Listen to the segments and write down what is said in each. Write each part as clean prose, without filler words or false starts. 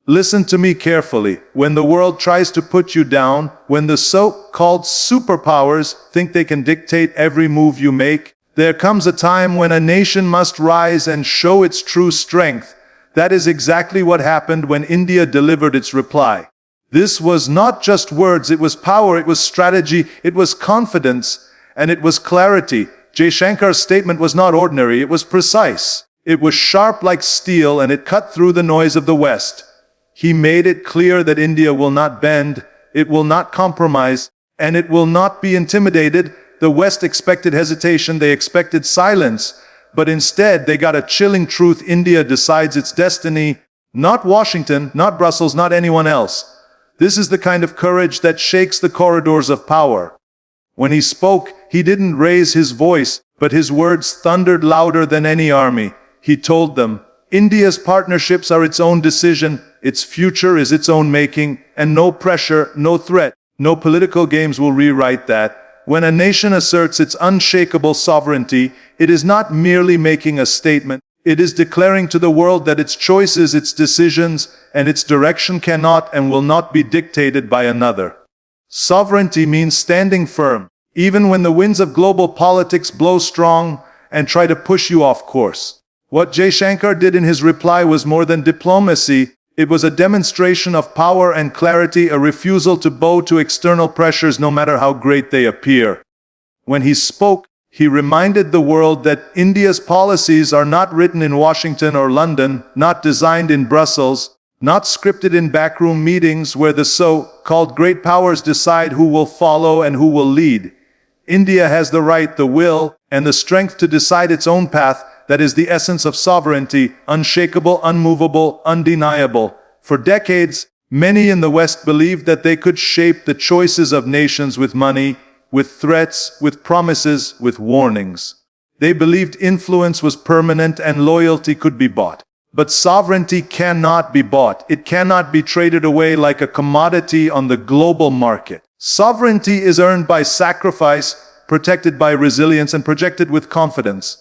Listen to me carefully. When the world tries to put you down, when the so-called superpowers think they can dictate every move you make, there comes a time when a nation must rise and show its true strength. That is exactly what happened when India delivered its reply. This was not just words, it was power, it was strategy, it was confidence, and it was clarity. JAISHANKAR'S statement was not ordinary, it was precise. It was sharp like steel, and it cut through the noise of the West. He made it clear that India will not bend, it will not compromise, and it will not be intimidated. The West expected hesitation, they expected silence, but instead they got a chilling truth: India decides its destiny, not Washington, not Brussels, not anyone else. This is the kind of courage that shakes the corridors of power. When he spoke, he didn't raise his voice, but his words thundered louder than any army. He told them, India's partnerships are its own decision, its future is its own making, and no pressure, no threat, no political games will rewrite that. When a nation asserts its unshakable sovereignty, it is not merely making a statement, it is declaring to the world that its choices, its decisions, and its direction cannot and will not be dictated by another. Sovereignty means standing firm, even when the winds of global politics blow strong and try to push you off course. What JAISHANKAR did in his reply was more than diplomacy. It was a demonstration of power and clarity, a refusal to bow to external pressures no matter how great they appear. When he spoke, he reminded the world that India's policies are not written in Washington or London, not designed in Brussels, not scripted in backroom meetings where the so-called great powers decide who will follow and who will lead. India has the right, the will, and the strength to decide its own path. That is the essence of sovereignty, unshakable, unmovable, undeniable. For decades, many in the West believed that they could shape the choices of nations with money, with threats, with promises, with warnings. They believed influence was permanent and loyalty could be bought. But sovereignty cannot be bought. It cannot be traded away like a commodity on the global market. Sovereignty is earned by sacrifice, protected by resilience, and projected with confidence.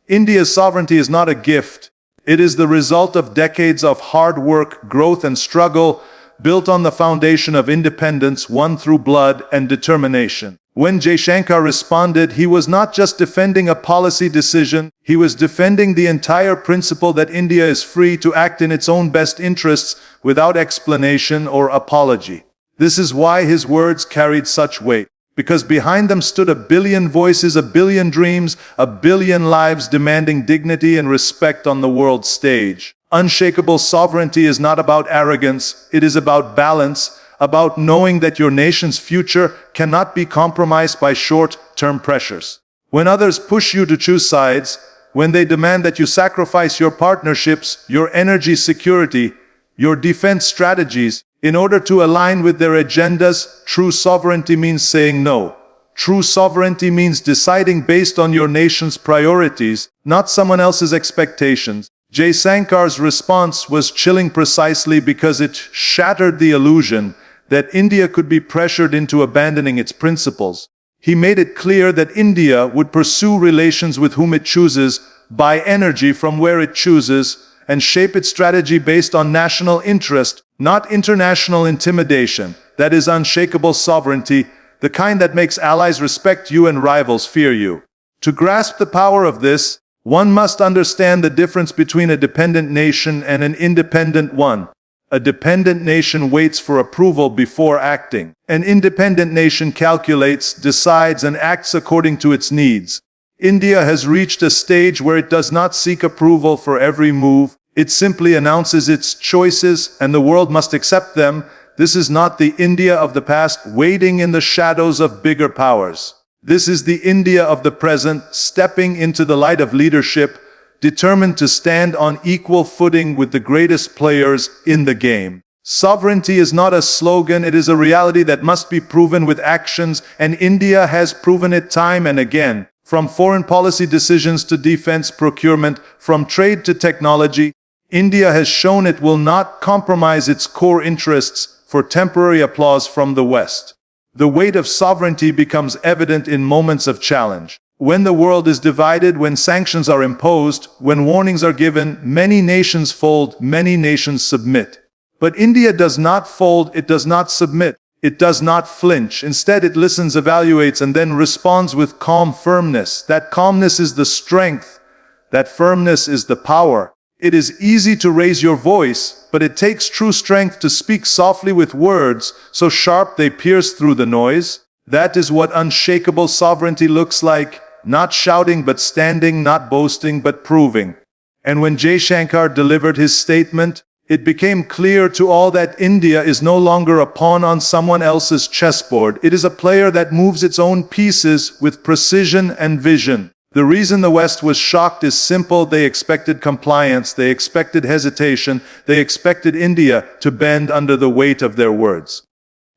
India's sovereignty is not a gift. It is the result of decades of hard work, growth, and struggle, built on the foundation of independence won through blood and determination. When JAISHANKAR responded, he was not just defending a policy decision, he was defending the entire principle that India is free to act in its own best interests without explanation or apology. This is why his words carried such weight. Because behind them stood a billion voices, a billion dreams, a billion lives demanding dignity and respect on the world stage. Unshakable sovereignty is not about arrogance, it is about balance, about knowing that your nation's future cannot be compromised by short-term pressures. When others push you to choose sides, when they demand that you sacrifice your partnerships, your energy security, your defense strategies, in order to align with their agendas, true sovereignty means saying no. True sovereignty means deciding based on your nation's priorities, not someone else's expectations. JAISHANKAR'S response was chilling precisely because it shattered the illusion that India could be pressured into abandoning its principles. He made it clear that India would pursue relations with whom it chooses, buy energy from where it chooses, and shape its strategy based on national interest, not international intimidation. That is unshakable sovereignty, the kind that makes allies respect you and rivals fear you. To grasp the power of this, one must understand the difference between a dependent nation and an independent one. A dependent nation waits for approval before acting. An independent nation calculates, decides, and acts according to its needs. India has reached a stage where it does not seek approval for every move. It simply announces its choices, and the world must accept them. This is not the India of the past, waiting in the shadows of bigger powers. This is the India of the present, stepping into the light of leadership, determined to stand on equal footing with the greatest players in the game. Sovereignty is not a slogan, it is a reality that must be proven with actions, and India has proven it time and again. From foreign policy decisions to defense procurement, from trade to technology, India has shown it will not compromise its core interests for temporary applause from the West. The weight of sovereignty becomes evident in moments of challenge. When the world is divided, when sanctions are imposed, when warnings are given, many nations fold, many nations submit. But India does not fold, it does not submit, it does not flinch. Instead, it listens, evaluates, and then responds with calm firmness. That calmness is the strength. That firmness is the power. It is easy to raise your voice, but it takes true strength to speak softly with words, so sharp they pierce through the noise. That is what unshakable sovereignty looks like. Not shouting but standing, not boasting but proving. And when Jaishankar delivered his statement, it became clear to all that India is no longer a pawn on someone else's chessboard. It is a player that moves its own pieces with precision and vision. The reason the West was shocked is simple. They expected compliance, they expected hesitation, they expected India to bend under the weight of their words.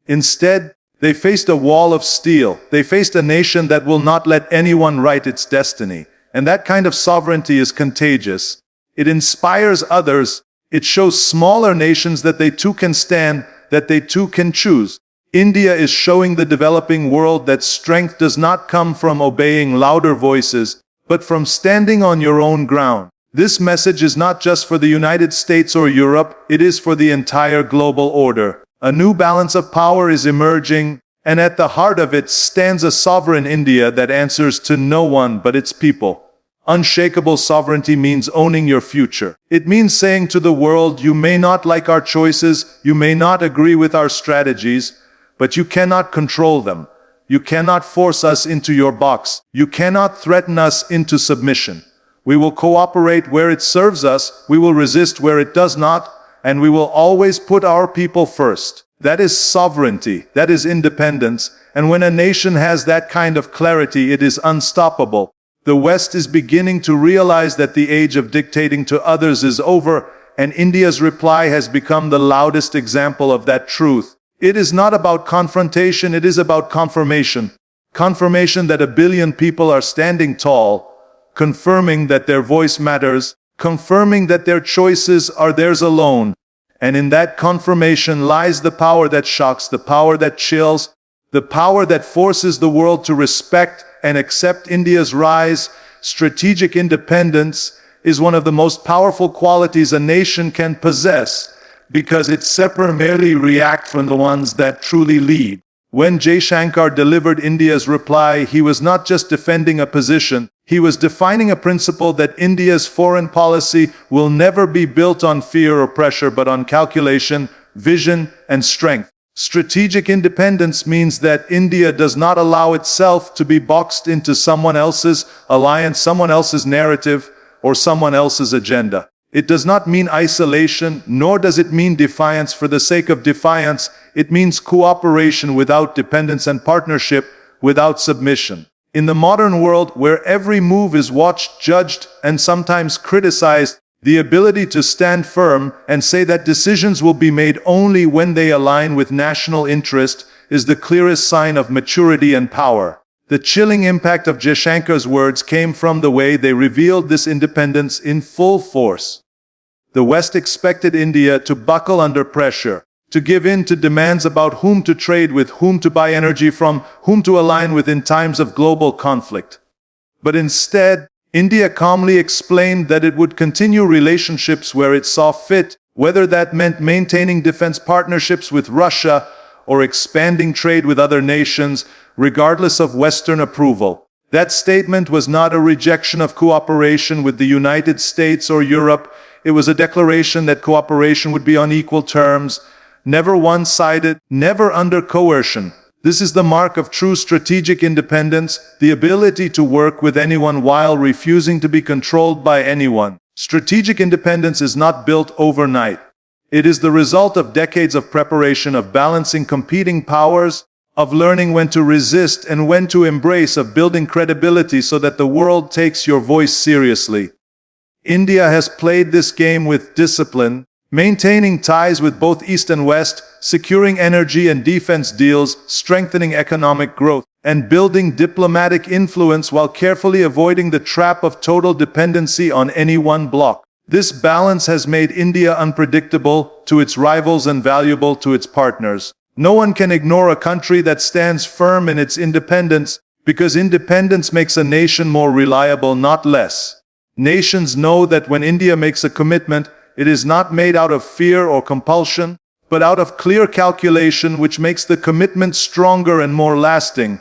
Instead, they faced a wall of steel. They faced a nation that will not let anyone write its destiny. And that kind of sovereignty is contagious. It inspires others. It shows smaller nations that they too can stand, that they too can choose. India is showing the developing world that strength does not come from obeying louder voices, but from standing on your own ground. This message is not just for the United States or Europe, it is for the entire global order. A new balance of power is emerging, and at the heart of it stands a sovereign India that answers to no one but its people. Unshakable sovereignty means owning your future. It means saying to the world, you may not like our choices, you may not agree with our strategies, but you cannot control them. You cannot force us into your box. You cannot threaten us into submission. We will cooperate where it serves us, we will resist where it does not, and we will always put our people first. That is sovereignty, that is independence, and when a nation has that kind of clarity, it is unstoppable. The West is beginning to realize that the age of dictating to others is over, and India's reply has become the loudest example of that truth. It is not about confrontation, it is about confirmation. Confirmation that 1 billion people are standing tall, confirming that their voice matters, confirming that their choices are theirs alone. And in that confirmation lies the power that shocks, the power that chills, the power that forces the world to respect and accept India's rise. Strategic independence is one of the most powerful qualities a nation can possess, because it separately reacts from the ones that truly lead. When Jaishankar delivered India's reply, he was not just defending a position, he was defining a principle that India's foreign policy will never be built on fear or pressure but on calculation, vision, and strength. Strategic independence means that India does not allow itself to be boxed into someone else's alliance, someone else's narrative, or someone else's agenda. It does not mean isolation, nor does it mean defiance for the sake of defiance. It means cooperation without dependence and partnership without submission. In the modern world, where every move is watched, judged, and sometimes criticized, the ability to stand firm and say that decisions will be made only when they align with national interest is the clearest sign of maturity and power. The chilling impact of Jaishankar's words came from the way they revealed this independence in full force. The West expected India to buckle under pressure, to give in to demands about whom to trade with, whom to buy energy from, whom to align with in times of global conflict. But instead, India calmly explained that it would continue relationships where it saw fit, whether that meant maintaining defense partnerships with Russia or expanding trade with other nations, regardless of Western approval. That statement was not a rejection of cooperation with the United States or Europe. It was a declaration that cooperation would be on equal terms, never one-sided, never under coercion. This is the mark of true strategic independence, the ability to work with anyone while refusing to be controlled by anyone. Strategic independence is not built overnight. It is the result of decades of preparation, of balancing competing powers, of learning when to resist and when to embrace, of building credibility so that the world takes your voice seriously. India has played this game with discipline, maintaining ties with both East and West, securing energy and defense deals, strengthening economic growth, and building diplomatic influence while carefully avoiding the trap of total dependency on any one bloc. This balance has made India unpredictable to its rivals and valuable to its partners. No one can ignore a country that stands firm in its independence, because independence makes a nation more reliable, not less. Nations know that when India makes a commitment, It is not made out of fear or compulsion, but out of clear calculation, which makes the commitment stronger and more lasting.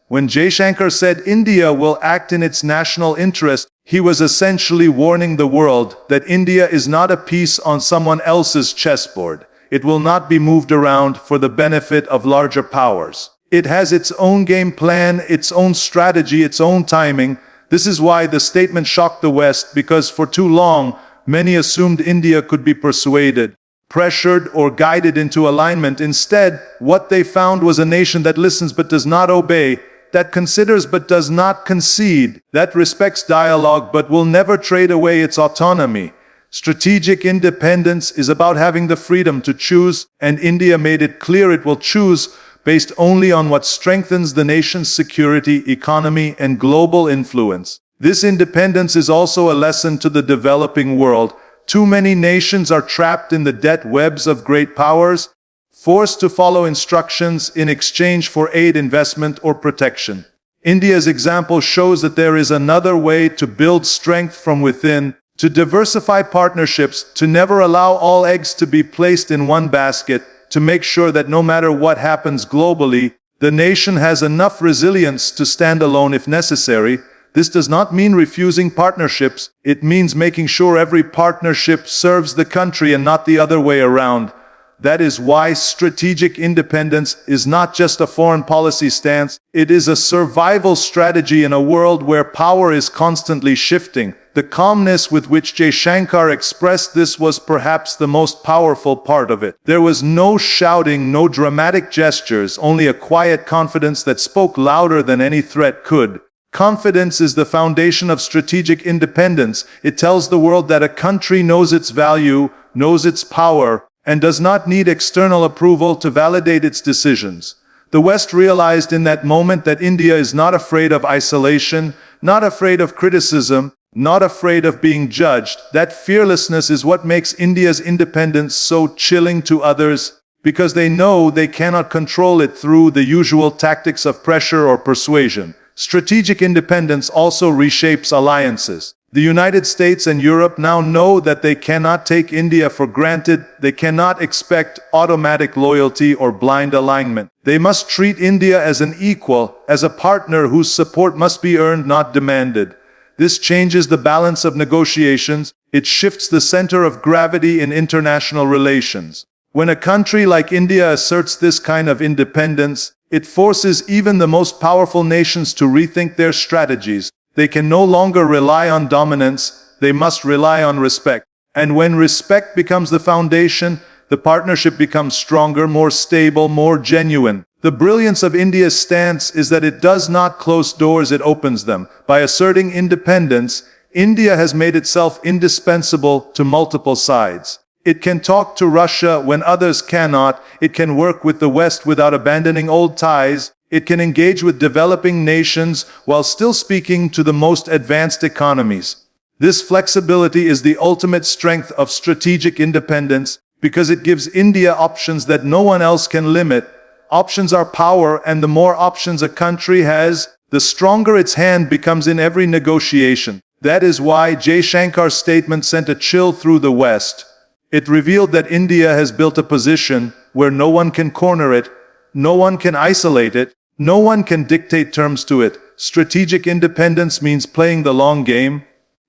When Jaishankar said India will act in its national interest, he was essentially warning the world that India is not a piece on someone else's chessboard. It will not be moved around for the benefit of larger powers. It has its own game plan, its own strategy, its own timing. This is why the statement shocked the West, because for too long, many assumed India could be persuaded, pressured, or guided into alignment. Instead, what they found was a nation that listens but does not obey, that considers but does not concede, that respects dialogue but will never trade away its autonomy. Strategic independence is about having the freedom to choose, and India made it clear it will choose based only on what strengthens the nation's security, economy, and global influence. This independence is also a lesson to the developing world. Too many nations are trapped in the debt webs of great powers, forced to follow instructions in exchange for aid, investment, or protection. India's example shows that there is another way to build strength from within, to diversify partnerships, to never allow all eggs to be placed in one basket, to make sure that no matter what happens globally, the nation has enough resilience to stand alone if necessary. This does not mean refusing partnerships. It means making sure every partnership serves the country and not the other way around. That is why strategic independence is not just a foreign policy stance. It is a survival strategy in a world where power is constantly shifting. The calmness with which Jaishankar expressed this was perhaps the most powerful part of it. There was no shouting, no dramatic gestures, only a quiet confidence that spoke louder than any threat could. Confidence is the foundation of strategic independence. It tells the world that a country knows its value, knows its power, and does not need external approval to validate its decisions. The West realized in that moment that India is not afraid of isolation, not afraid of criticism, not afraid of being judged. That fearlessness is what makes India's independence so chilling to others, because they know they cannot control it through the usual tactics of pressure or persuasion. Strategic independence also reshapes alliances. The United States and Europe now know that they cannot take India for granted. They cannot expect automatic loyalty or blind alignment. They must treat India as an equal, as a partner whose support must be earned, not demanded. This changes the balance of negotiations. It shifts the center of gravity in international relations. When a country like India asserts this kind of independence, it forces even the most powerful nations to rethink their strategies. They can no longer rely on dominance, they must rely on respect. And when respect becomes the foundation, the partnership becomes stronger, more stable, more genuine. The brilliance of India's stance is that it does not close doors, it opens them. By asserting independence, India has made itself indispensable to multiple sides. It can talk to Russia when others cannot. It can work with the West without abandoning old ties. It can engage with developing nations while still speaking to the most advanced economies. This flexibility is the ultimate strength of strategic independence, because it gives India options that no one else can limit. Options are power, and the more options a country has, the stronger its hand becomes in every negotiation. That is why Jaishankar's statement sent a chill through the West. It revealed that India has built a position where no one can corner it, no one can isolate it, no one can dictate terms to it. Strategic independence means playing the long game.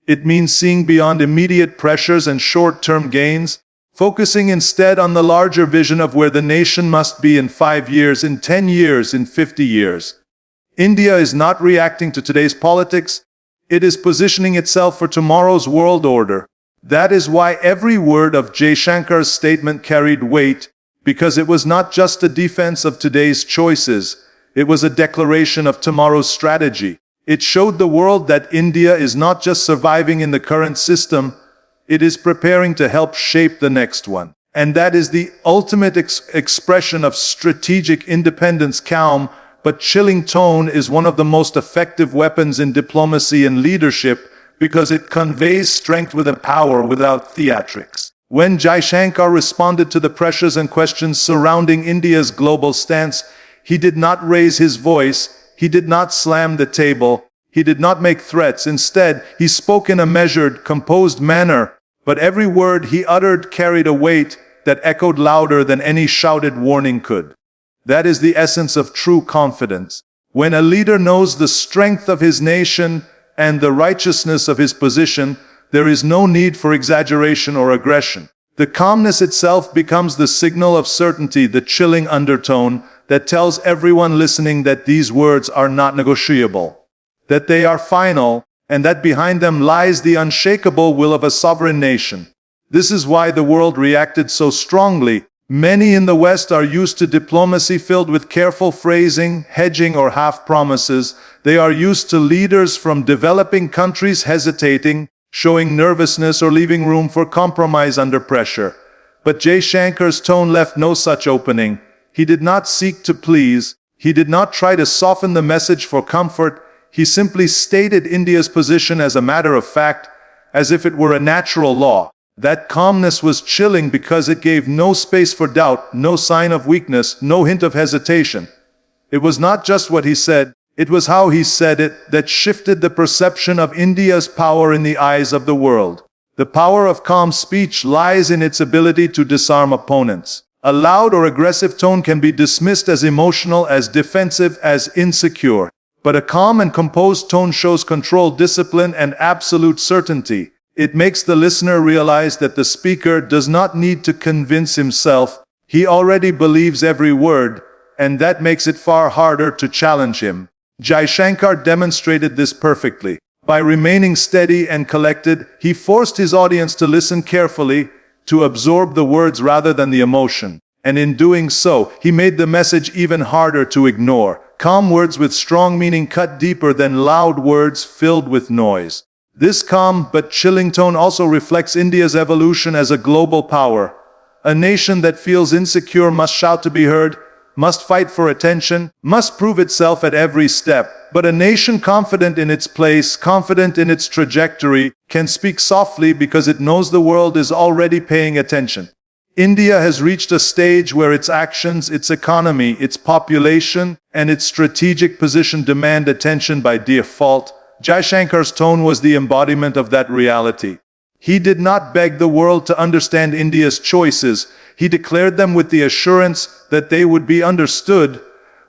It means seeing beyond immediate pressures and short-term gains, focusing instead on the larger vision of where the nation must be in 5 years, in 10 years, in 50 years. India is not reacting to today's politics. It is positioning itself for tomorrow's world order. That is why every word of Jaishankar's statement carried weight, because it was not just a defense of today's choices. It was a declaration of tomorrow's strategy. It showed the world that India is not just surviving in the current system, it is preparing to help shape the next one. And that is the ultimate expression of strategic independence. Calm but chilling tone is one of the most effective weapons in diplomacy and leadership, because it conveys strength with a power without theatrics. When Jaishankar responded to the pressures and questions surrounding India's global stance, he did not raise his voice, he did not slam the table, he did not make threats. Instead, he spoke in a measured, composed manner. But every word he uttered carried a weight that echoed louder than any shouted warning could. That is the essence of true confidence. When a leader knows the strength of his nation and the righteousness of his position, there is no need for exaggeration or aggression. The calmness itself becomes the signal of certainty, the chilling undertone that tells everyone listening that these words are not negotiable, that they are final, and that behind them lies the unshakable will of a sovereign nation. This is why the world reacted so strongly. Many in the West are used to diplomacy filled with careful phrasing, hedging, or half-promises. They are used to leaders from developing countries hesitating, showing nervousness, or leaving room for compromise under pressure. But Jaishankar's tone left no such opening. He did not seek to please. He did not try to soften the message for comfort. He simply stated India's position as a matter of fact, as if it were a natural law. That calmness was chilling because it gave no space for doubt, no sign of weakness, no hint of hesitation. It was not just what he said, it was how he said it that shifted the perception of India's power in the eyes of the world. The power of calm speech lies in its ability to disarm opponents. A loud or aggressive tone can be dismissed as emotional, as defensive, as insecure. But a calm and composed tone shows control, discipline, and absolute certainty. It makes the listener realize that the speaker does not need to convince himself. He already believes every word, and that makes it far harder to challenge him. Jaishankar demonstrated this perfectly. By remaining steady and collected, he forced his audience to listen carefully, to absorb the words rather than the emotion. And in doing so, he made the message even harder to ignore. Calm words with strong meaning cut deeper than loud words filled with noise. This calm but chilling tone also reflects India's evolution as a global power. A nation that feels insecure must shout to be heard, must fight for attention, must prove itself at every step. But a nation confident in its place, confident in its trajectory, can speak softly because it knows the world is already paying attention. India has reached a stage where its actions, its economy, its population, and its strategic position demand attention by default. Jaishankar's tone was the embodiment of that reality. He did not beg the world to understand India's choices. He declared them with the assurance that they would be understood,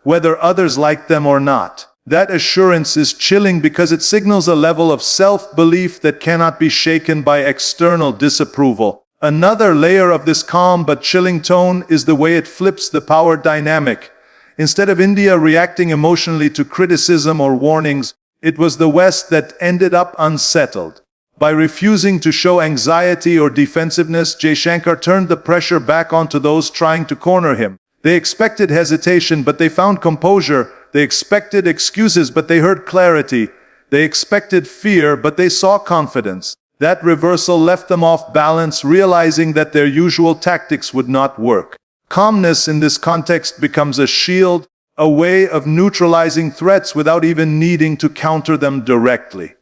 whether others liked them or not. That assurance is chilling because it signals a level of self-belief that cannot be shaken by external disapproval. Another layer of this calm but chilling tone is the way it flips the power dynamic. Instead of India reacting emotionally to criticism or warnings, it was the West that ended up unsettled. By refusing to show anxiety or defensiveness, Jaishankar turned the pressure back onto those trying to corner him. They expected hesitation, but they found composure. They expected excuses, but they heard clarity. They expected fear, but they saw confidence. That reversal left them off balance, realizing that their usual tactics would not work. Calmness in this context becomes a shield, a way of neutralizing threats without even needing to counter them directly.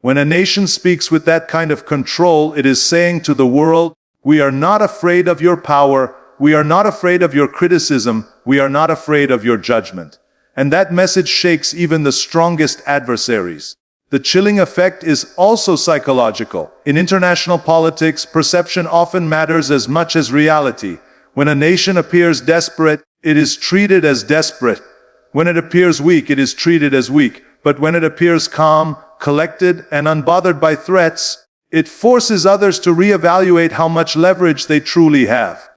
When a nation speaks with that kind of control, it is saying to the world, we are not afraid of your power, we are not afraid of your criticism, we are not afraid of your judgment. And that message shakes even the strongest adversaries. The chilling effect is also psychological. In international politics, perception often matters as much as reality. When a nation appears desperate, it is treated as desperate. When it appears weak, it is treated as weak. But when it appears calm, collected, and unbothered by threats, it forces others to reevaluate how much leverage they truly have.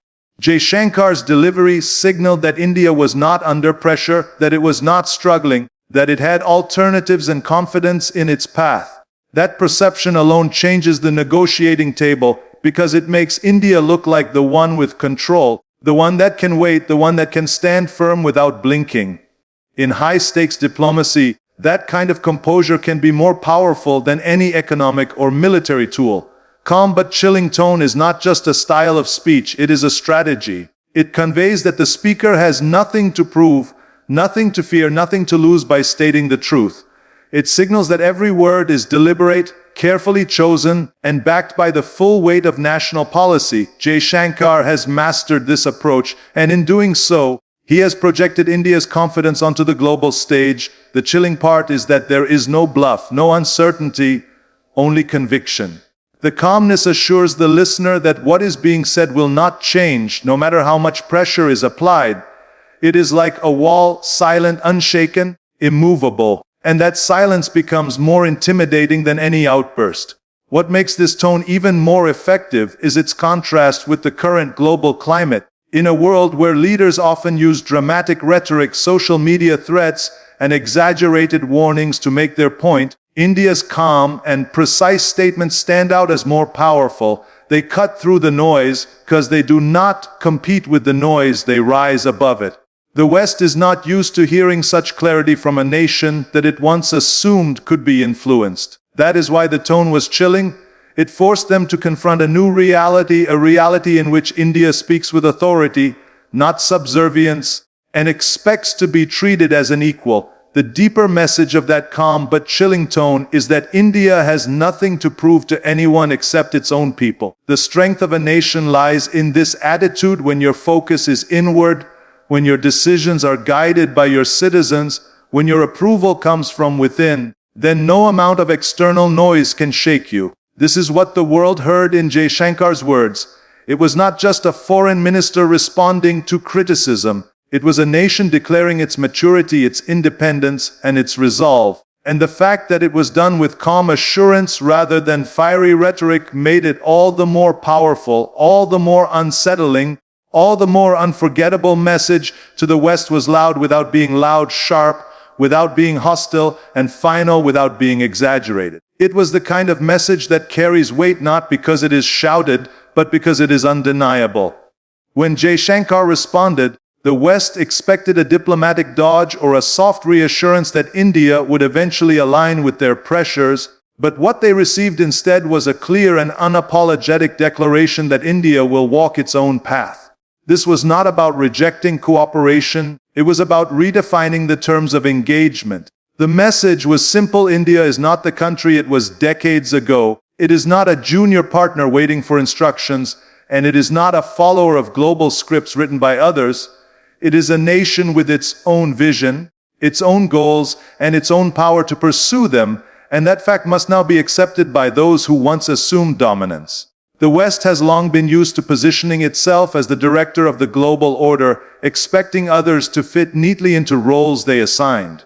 Jaishankar's delivery signaled that India was not under pressure, that it was not struggling, that it had alternatives and confidence in its path. That perception alone changes the negotiating table because it makes India look like the one with control, the one that can wait, the one that can stand firm without blinking. In high-stakes diplomacy, that kind of composure can be more powerful than any economic or military tool. Calm but chilling tone is not just a style of speech, it is a strategy. It conveys that the speaker has nothing to prove, nothing to fear, nothing to lose by stating the truth. It signals that every word is deliberate, carefully chosen, and backed by the full weight of national policy. Jaishankar has mastered this approach, and in doing so, he has projected India's confidence onto the global stage. The chilling part is that there is no bluff, no uncertainty, only conviction. The calmness assures the listener that what is being said will not change, no matter how much pressure is applied. It is like a wall, silent, unshaken, immovable, and that silence becomes more intimidating than any outburst. What makes this tone even more effective is its contrast with the current global climate. In a world where leaders often use dramatic rhetoric, social media threats, and exaggerated warnings to make their point, India's calm and precise statements stand out as more powerful. They cut through the noise because they do not compete with the noise, they rise above it. The West is not used to hearing such clarity from a nation that it once assumed could be influenced. That is why the tone was chilling. It forced them to confront a new reality, a reality in which India speaks with authority, not subservience, and expects to be treated as an equal. The deeper message of that calm but chilling tone is that India has nothing to prove to anyone except its own people. The strength of a nation lies in this attitude. When your focus is inward, when your decisions are guided by your citizens, when your approval comes from within, then no amount of external noise can shake you. This is what the world heard in JAISHANKAR'S words. It was not just a foreign minister responding to criticism. It was a nation declaring its maturity, its independence, and its resolve. And the fact that it was done with calm assurance rather than fiery rhetoric made it all the more powerful, all the more unsettling, all the more unforgettable. Message to the West was loud without being loud, sharp without being hostile, and final without being exaggerated. It was the kind of message that carries weight not because it is shouted, but because it is undeniable. When JAISHANKAR responded, the West expected a diplomatic dodge or a soft reassurance that India would eventually align with their pressures, but what they received instead was a clear and unapologetic declaration that India will walk its own path. This was not about rejecting cooperation, it was about redefining the terms of engagement. The message was simple: India is not the country it was decades ago, it is not a junior partner waiting for instructions, and it is not a follower of global scripts written by others. It is a nation with its own vision, its own goals, and its own power to pursue them, and that fact must now be accepted by those who once assumed dominance. The West has long been used to positioning itself as the director of the global order, expecting others to fit neatly into roles they assigned.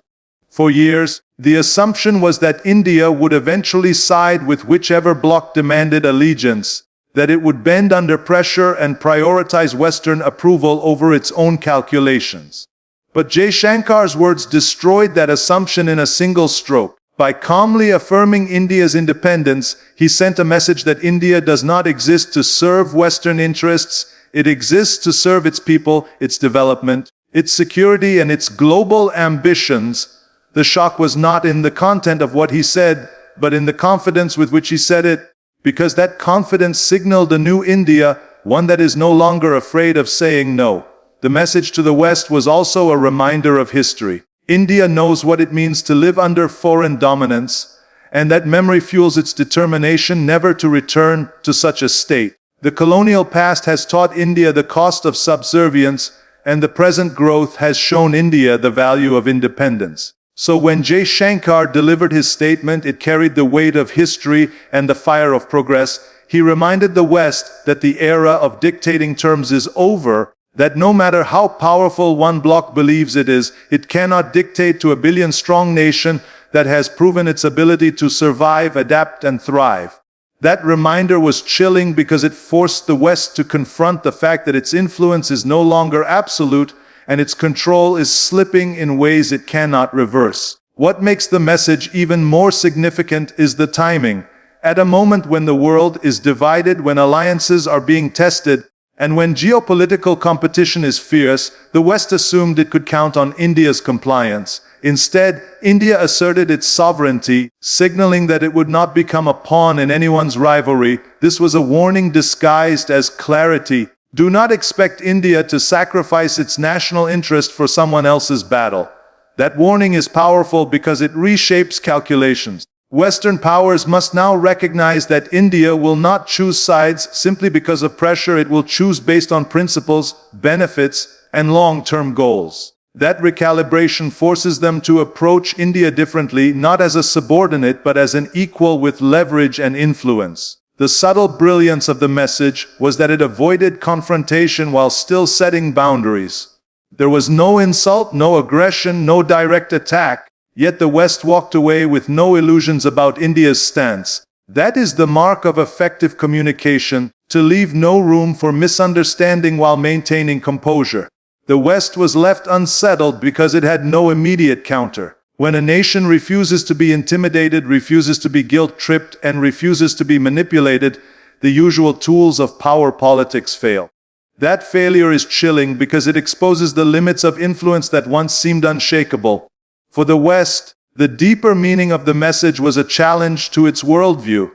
For years, the assumption was that India would eventually side with whichever bloc demanded allegiance, that it would bend under pressure and prioritize Western approval over its own calculations. But JAISHANKAR'S words destroyed that assumption in a single stroke. By calmly affirming India's independence, he sent a message that India does not exist to serve Western interests, it exists to serve its people, its development, its security, and its global ambitions. The shock was not in the content of what he said, but in the confidence with which he said it, because that confidence signaled a new India, one that is no longer afraid of saying no. The message to the West was also a reminder of history. India knows what it means to live under foreign dominance, and that memory fuels its determination never to return to such a state. The colonial past has taught India the cost of subservience, and the present growth has shown India the value of independence. So when JAISHANKAR delivered his statement, it carried the weight of history and the fire of progress. He reminded the West that the era of dictating terms is over, that no matter how powerful one bloc believes it is, it cannot dictate to a billion-strong nation that has proven its ability to survive, adapt, and thrive. That reminder was chilling because it forced the West to confront the fact that its influence is no longer absolute, and its control is slipping in ways it cannot reverse. What makes the message even more significant is the timing. At a moment when the world is divided, when alliances are being tested, and when geopolitical competition is fierce, the West assumed it could count on India's compliance. Instead, India asserted its sovereignty, signaling that it would not become a pawn in anyone's rivalry. This was a warning disguised as clarity. Do not expect India to sacrifice its national interest for someone else's battle. That warning is powerful because it reshapes calculations. Western powers must now recognize that India will not choose sides simply because of pressure. It will choose based on principles, benefits, and long-term goals. That recalibration forces them to approach India differently, not as a subordinate but as an equal with leverage and influence. The subtle brilliance of the message was that it avoided confrontation while still setting boundaries. There was no insult, no aggression, no direct attack, yet the West walked away with no illusions about India's stance. That is the mark of effective communication, to leave no room for misunderstanding while maintaining composure. The West was left unsettled because it had no immediate counter. When a nation refuses to be intimidated, refuses to be guilt-tripped, and refuses to be manipulated, the usual tools of power politics fail. That failure is chilling because it exposes the limits of influence that once seemed unshakable. For the West, the deeper meaning of the message was a challenge to its worldview.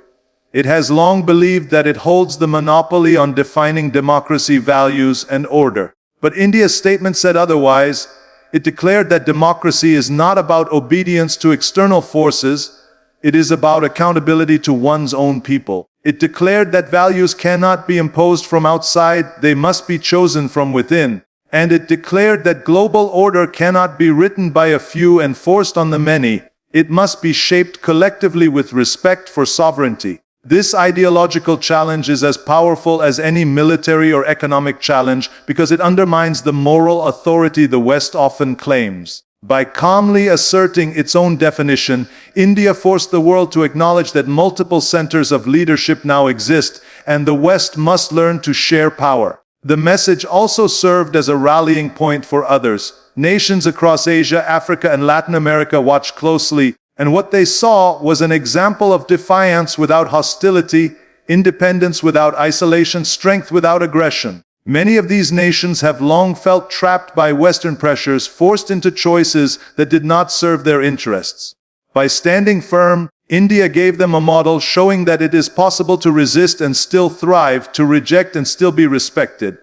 It has long believed that it holds the monopoly on defining democracy, values, and order. But India's statement said otherwise. It declared that democracy is not about obedience to external forces, it is about accountability to one's own people. It declared that values cannot be imposed from outside, they must be chosen from within. And it declared that global order cannot be written by a few and forced on the many, it must be shaped collectively with respect for sovereignty. This ideological challenge is as powerful as any military or economic challenge because it undermines the moral authority the West often claims. By calmly asserting its own definition, India forced the world to acknowledge that multiple centers of leadership now exist, and the West must learn to share power. The message also served as a rallying point for others. Nations across Asia, Africa, and Latin America watched closely, and what they saw was an example of defiance without hostility, independence without isolation, strength without aggression. Many of these nations have long felt trapped by Western pressures, forced into choices that did not serve their interests. By standing firm, India gave them a model showing that it is possible to resist and still thrive, to reject and still be respected.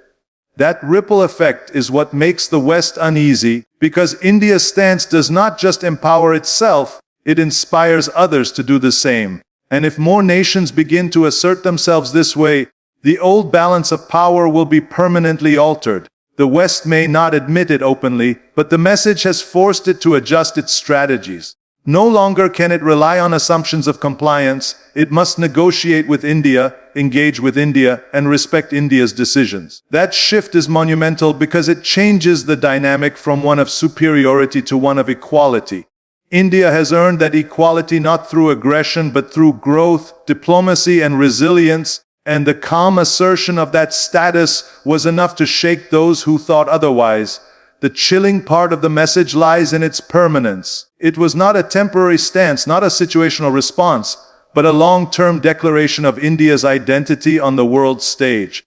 That ripple effect is what makes the West uneasy, because India's stance does not just empower itself, it inspires others to do the same. And if more nations begin to assert themselves this way, the old balance of power will be permanently altered. The West may not admit it openly, but the message has forced it to adjust its strategies. No longer can it rely on assumptions of compliance, it must negotiate with India, engage with India, and respect India's decisions. That shift is monumental because it changes the dynamic from one of superiority to one of equality. India has earned that equality not through aggression but through growth, diplomacy, and resilience, and the calm assertion of that status was enough to shake those who thought otherwise. The chilling part of the message lies in its permanence. It was not a temporary stance, not a situational response, but a long-term declaration of India's identity on the world stage.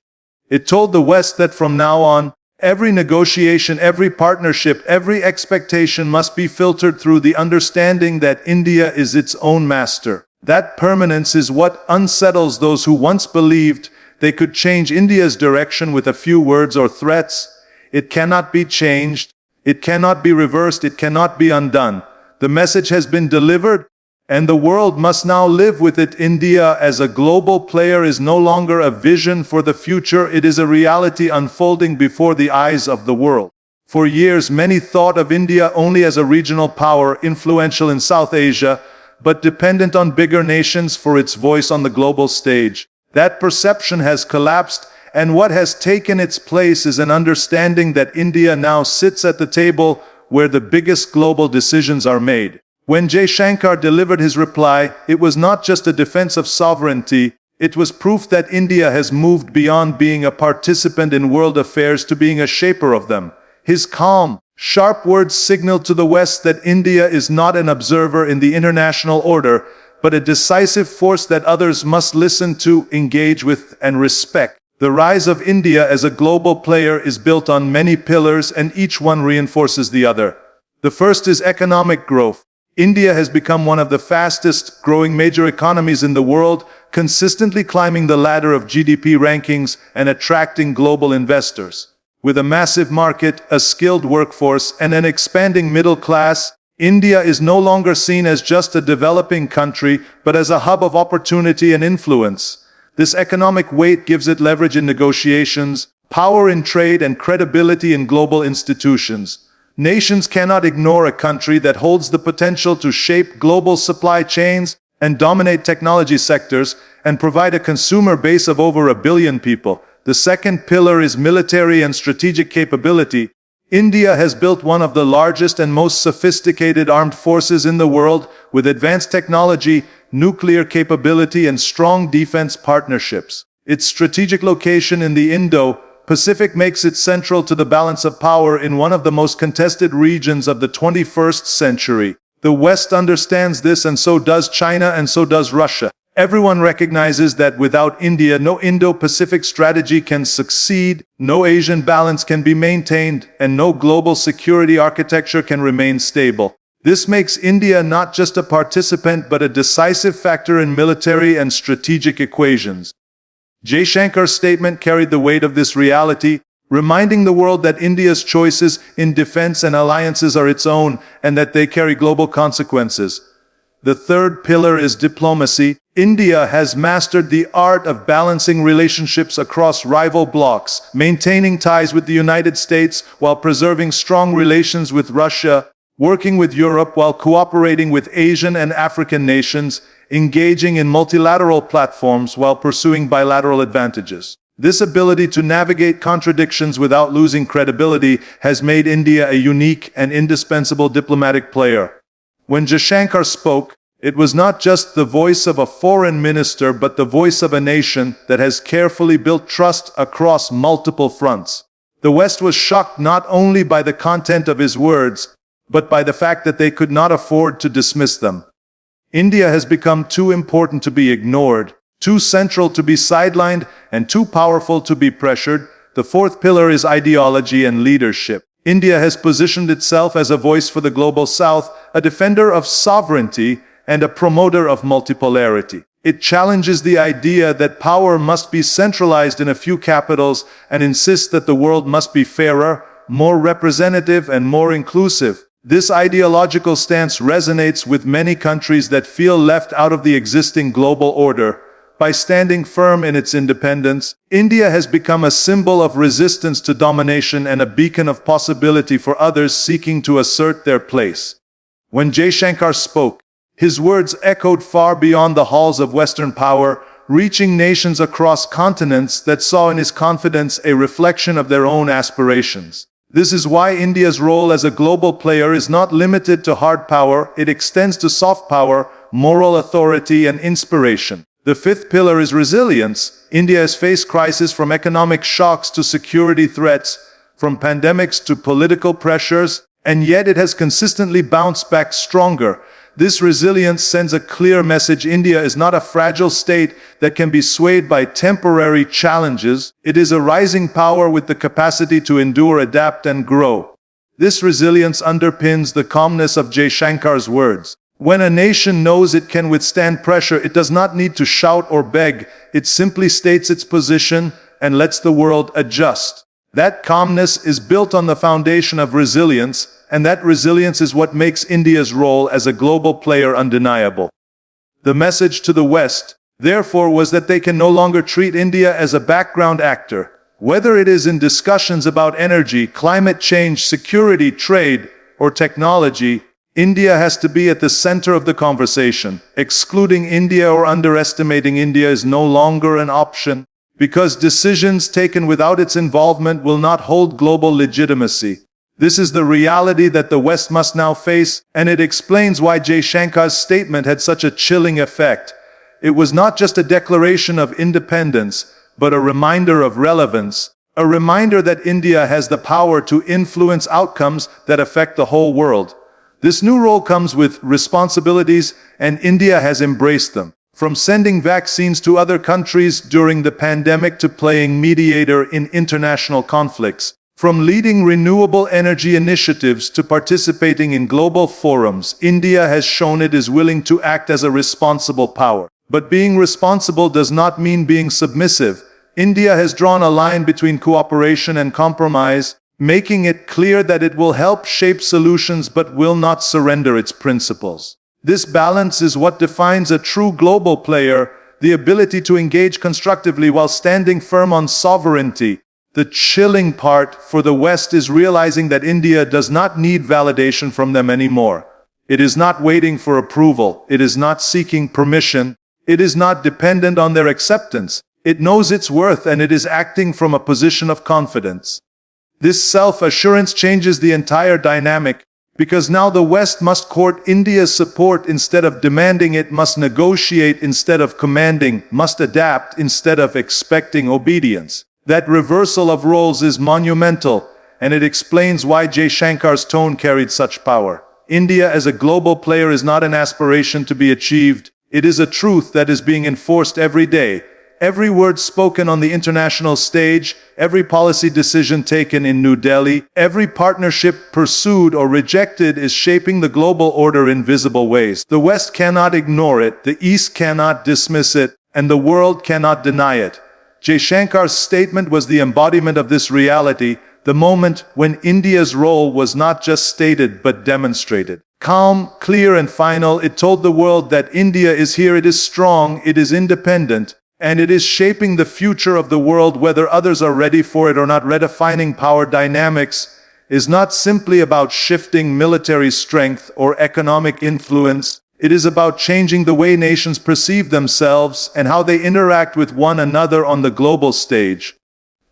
It told the West that from now on, every negotiation, every partnership, every expectation must be filtered through the understanding that India is its own master. That permanence is what unsettles those who once believed they could change India's direction with a few words or threats. It cannot be changed, it cannot be reversed, it cannot be undone. The message has been delivered, and the world must now live with it. India as a global player is no longer a vision for the future, it is a reality unfolding before the eyes of the world. For years, many thought of India only as a regional power, influential in South Asia, but dependent on bigger nations for its voice on the global stage. That perception has collapsed, and what has taken its place is an understanding that India now sits at the table where the biggest global decisions are made. When Jaishankar delivered his reply, it was not just a defense of sovereignty, it was proof that India has moved beyond being a participant in world affairs to being a shaper of them. His calm, sharp words signaled to the West that India is not an observer in the international order, but a decisive force that others must listen to, engage with, and respect. The rise of India as a global player is built on many pillars, and each one reinforces the other. The first is economic growth. India has become one of the fastest growing major economies in the world, consistently climbing the ladder of GDP rankings and attracting global investors. With a massive market, a skilled workforce, and an expanding middle class, India is no longer seen as just a developing country, but as a hub of opportunity and influence. This economic weight gives it leverage in negotiations, power in trade, and credibility in global institutions. Nations cannot ignore a country that holds the potential to shape global supply chains and dominate technology sectors, and provide a consumer base of over 1 billion people. The second pillar is military and strategic capability. India has built one of the largest and most sophisticated armed forces in the world, with advanced technology, nuclear capability, and strong defense partnerships. Its strategic location in the Indo-Pacific makes it central to the balance of power in one of the most contested regions of the 21st century. The West understands this, and so does China, and so does Russia. Everyone recognizes that without India, no Indo-Pacific strategy can succeed, no Asian balance can be maintained, and no global security architecture can remain stable. This makes India not just a participant but a decisive factor in military and strategic equations. JAISHANKAR'S statement carried the weight of this reality, reminding the world that India's choices in defense and alliances are its own, and that they carry global consequences. The third pillar is diplomacy. India has mastered the art of balancing relationships across rival blocs, maintaining ties with the United States while preserving strong relations with Russia, working with Europe while cooperating with Asian and African nations, engaging in multilateral platforms while pursuing bilateral advantages. This ability to navigate contradictions without losing credibility has made India a unique and indispensable diplomatic player. When Jaishankar spoke, it was not just the voice of a foreign minister, but the voice of a nation that has carefully built trust across multiple fronts. The West was shocked not only by the content of his words, but by the fact that they could not afford to dismiss them. India has become too important to be ignored, too central to be sidelined, and too powerful to be pressured. The fourth pillar is ideology and leadership. India has positioned itself as a voice for the global South, a defender of sovereignty, and a promoter of multipolarity. It challenges the idea that power must be centralized in a few capitals and insists that the world must be fairer, more representative, and more inclusive. This ideological stance resonates with many countries that feel left out of the existing global order. By standing firm in its independence, India has become a symbol of resistance to domination and a beacon of possibility for others seeking to assert their place. When Jaishankar spoke, his words echoed far beyond the halls of Western power, reaching nations across continents that saw in his confidence a reflection of their own aspirations. This is why India's role as a global player is not limited to hard power, it extends to soft power, moral authority, and inspiration. The fifth pillar is resilience. India has faced crises from economic shocks to security threats, from pandemics to political pressures, and yet it has consistently bounced back stronger. This resilience sends a clear message: India is not a fragile state that can be swayed by temporary challenges. It is a rising power with the capacity to endure, adapt, and grow. This resilience underpins the calmness of Jaishankar's words. When a nation knows it can withstand pressure, it does not need to shout or beg. It simply states its position and lets the world adjust. That calmness is built on the foundation of resilience, and that resilience is what makes India's role as a global player undeniable. The message to the West, therefore, was that they can no longer treat India as a background actor. Whether it is in discussions about energy, climate change, security, trade, or technology, India has to be at the center of the conversation. Excluding India or underestimating India is no longer an option, because decisions taken without its involvement will not hold global legitimacy. This is the reality that the West must now face, and it explains why Jaishankar's statement had such a chilling effect. It was not just a declaration of independence, but a reminder of relevance, a reminder that India has the power to influence outcomes that affect the whole world. This new role comes with responsibilities, and India has embraced them. From sending vaccines to other countries during the pandemic to playing mediator in international conflicts, from leading renewable energy initiatives to participating in global forums, India has shown it is willing to act as a responsible power. But being responsible does not mean being submissive. India has drawn a line between cooperation and compromise, making it clear that it will help shape solutions but will not surrender its principles. This balance is what defines a true global player, the ability to engage constructively while standing firm on sovereignty. The chilling part for the West is realizing that India does not need validation from them anymore. It is not waiting for approval. It is not seeking permission. It is not dependent on their acceptance. It knows its worth and it is acting from a position of confidence. This self-assurance changes the entire dynamic, because now the West must court India's support instead of demanding it, must negotiate instead of commanding, must adapt instead of expecting obedience. That reversal of roles is monumental, and it explains why Jaishankar's tone carried such power. India as a global player is not an aspiration to be achieved. It is a truth that is being enforced every day. Every word spoken on the international stage, every policy decision taken in New Delhi, every partnership pursued or rejected is shaping the global order in visible ways. The West cannot ignore it, the East cannot dismiss it, and the world cannot deny it. Jaishankar's statement was the embodiment of this reality, the moment when India's role was not just stated but demonstrated. Calm, clear and final, it told the world that India is here, it is strong, it is independent, and it is shaping the future of the world whether others are ready for it or not. Redefining power dynamics is not simply about shifting military strength or economic influence. It is about changing the way nations perceive themselves and how they interact with one another on the global stage.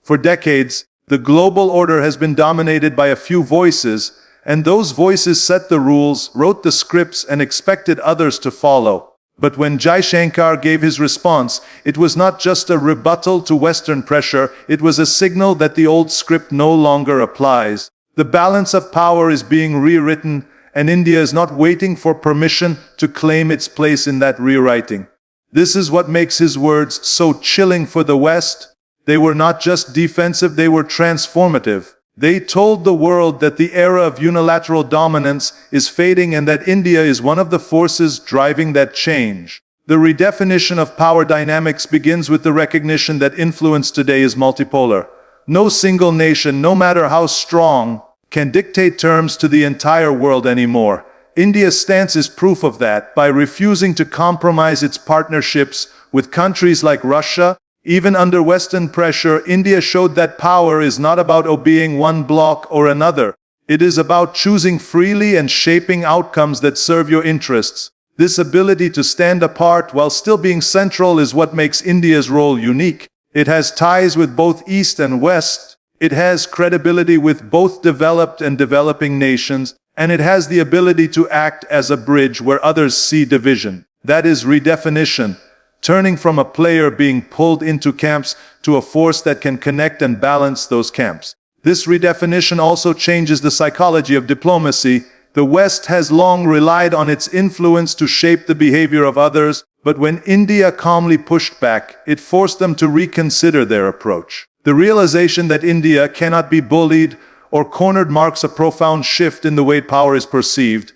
For decades, the global order has been dominated by a few voices, and those voices set the rules, wrote the scripts, and expected others to follow. But when Jaishankar gave his response, it was not just a rebuttal to Western pressure, it was a signal that the old script no longer applies. The balance of power is being rewritten, and India is not waiting for permission to claim its place in that rewriting. This is what makes his words so chilling for the West. They were not just defensive, they were transformative. They told the world that the era of unilateral dominance is fading and that India is one of the forces driving that change. The redefinition of power dynamics begins with the recognition that influence today is multipolar. No single nation, no matter how strong, can dictate terms to the entire world anymore. India's stance is proof of that. By refusing to compromise its partnerships with countries like Russia, even under Western pressure, India showed that power is not about obeying one bloc or another. It is about choosing freely and shaping outcomes that serve your interests. This ability to stand apart while still being central is what makes India's role unique. It has ties with both East and West. It has credibility with both developed and developing nations. And it has the ability to act as a bridge where others see division. That is redefinition. Turning from a player being pulled into camps to a force that can connect and balance those camps. This redefinition also changes the psychology of diplomacy. The West has long relied on its influence to shape the behavior of others, but when India calmly pushed back, it forced them to reconsider their approach. The realization that India cannot be bullied or cornered marks a profound shift in the way power is perceived.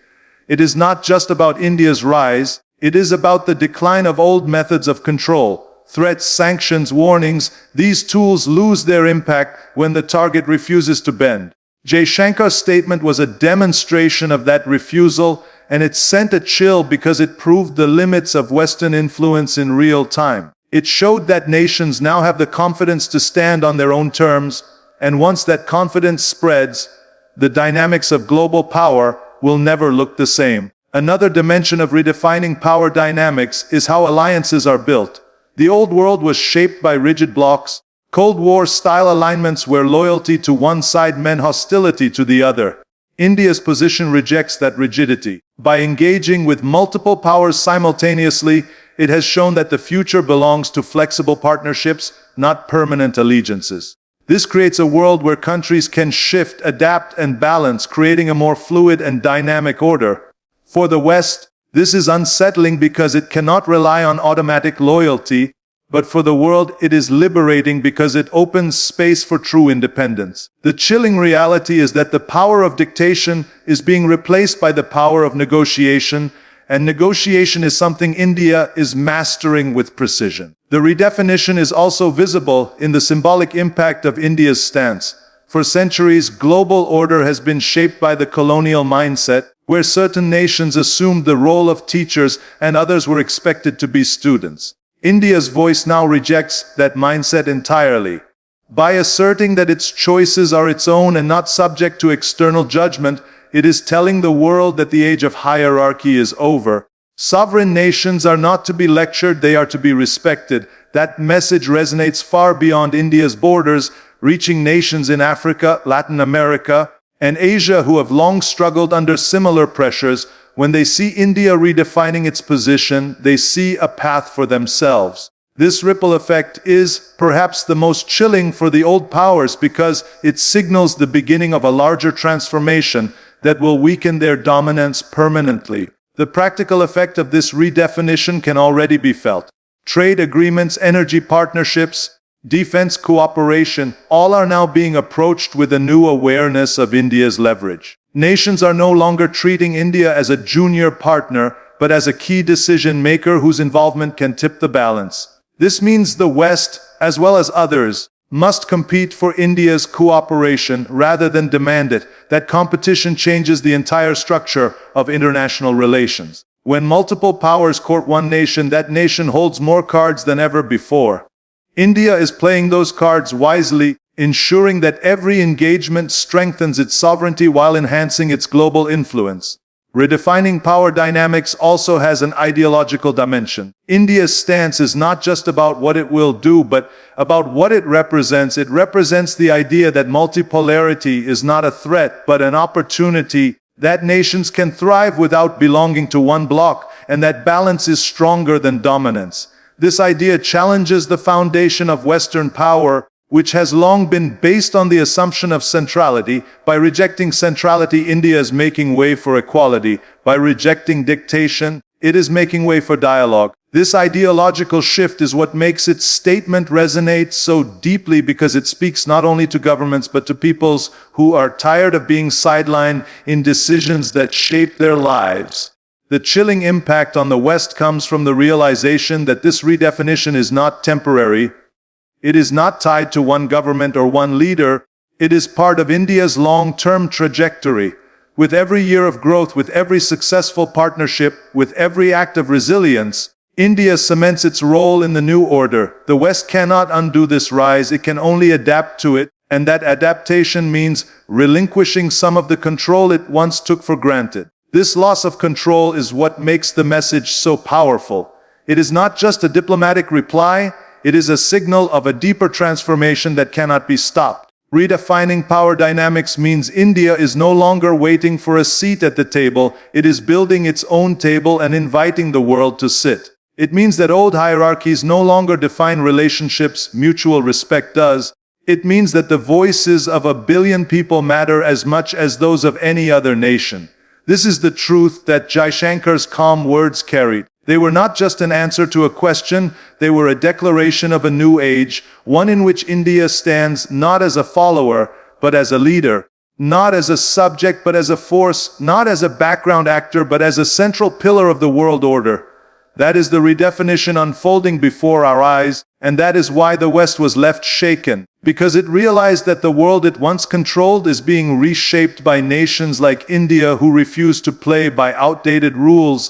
It is not just about India's rise. It is about the decline of old methods of control. Threats, sanctions, warnings, these tools lose their impact when the target refuses to bend. Jaishankar's statement was a demonstration of that refusal, and it sent a chill because it proved the limits of Western influence in real time. It showed that nations now have the confidence to stand on their own terms, and once that confidence spreads, the dynamics of global power will never look the same. Another dimension of redefining power dynamics is how alliances are built. The old world was shaped by rigid blocks, Cold War-style alignments where loyalty to one side meant hostility to the other. India's position rejects that rigidity. By engaging with multiple powers simultaneously, it has shown that the future belongs to flexible partnerships, not permanent allegiances. This creates a world where countries can shift, adapt, and balance, creating a more fluid and dynamic order. For the West, this is unsettling because it cannot rely on automatic loyalty, but for the world it is liberating because it opens space for true independence. The chilling reality is that the power of dictation is being replaced by the power of negotiation, and negotiation is something India is mastering with precision. The redefinition is also visible in the symbolic impact of India's stance. For centuries, global order has been shaped by the colonial mindset, where certain nations assumed the role of teachers and others were expected to be students. India's voice now rejects that mindset entirely. By asserting that its choices are its own and not subject to external judgment, it is telling the world that the age of hierarchy is over. Sovereign nations are not to be lectured, they are to be respected. That message resonates far beyond India's borders, reaching nations in Africa, Latin America, and Asia who have long struggled under similar pressures. When they see India redefining its position, they see a path for themselves. This ripple effect is perhaps the most chilling for the old powers because it signals the beginning of a larger transformation that will weaken their dominance permanently. The practical effect of this redefinition can already be felt. Trade agreements, energy partnerships, defense cooperation, all are now being approached with a new awareness of India's leverage. Nations are no longer treating India as a junior partner, but as a key decision maker whose involvement can tip the balance. This means the West, as well as others, must compete for India's cooperation rather than demand it. That competition changes the entire structure of international relations. When multiple powers court one nation, that nation holds more cards than ever before. India is playing those cards wisely, ensuring that every engagement strengthens its sovereignty while enhancing its global influence. Redefining power dynamics also has an ideological dimension. India's stance is not just about what it will do, but about what it represents. It represents the idea that multipolarity is not a threat, but an opportunity, that nations can thrive without belonging to one bloc, and that balance is stronger than dominance. This idea challenges the foundation of Western power, which has long been based on the assumption of centrality. By rejecting centrality, India is making way for equality. By rejecting dictation, it is making way for dialogue. This ideological shift is what makes its statement resonate so deeply, because it speaks not only to governments but to peoples who are tired of being sidelined in decisions that shape their lives. The chilling impact on the West comes from the realization that this redefinition is not temporary. It is not tied to one government or one leader. It is part of India's long-term trajectory. With every year of growth, with every successful partnership, with every act of resilience, India cements its role in the new order. The West cannot undo this rise, it can only adapt to it, and that adaptation means relinquishing some of the control it once took for granted. This loss of control is what makes the message so powerful. It is not just a diplomatic reply, it is a signal of a deeper transformation that cannot be stopped. Redefining power dynamics means India is no longer waiting for a seat at the table, it is building its own table and inviting the world to sit. It means that old hierarchies no longer define relationships, mutual respect does. It means that the voices of 1 billion people matter as much as those of any other nation. This is the truth that JAISHANKAR'S calm words carried. They were not just an answer to a question, they were a declaration of a new age, one in which India stands not as a follower, but as a leader, not as a subject, but as a force, not as a background actor, but as a central pillar of the world order. That is the redefinition unfolding before our eyes, and that is why the West was left shaken, because it realized that the world it once controlled is being reshaped by nations like India who refuse to play by outdated rules.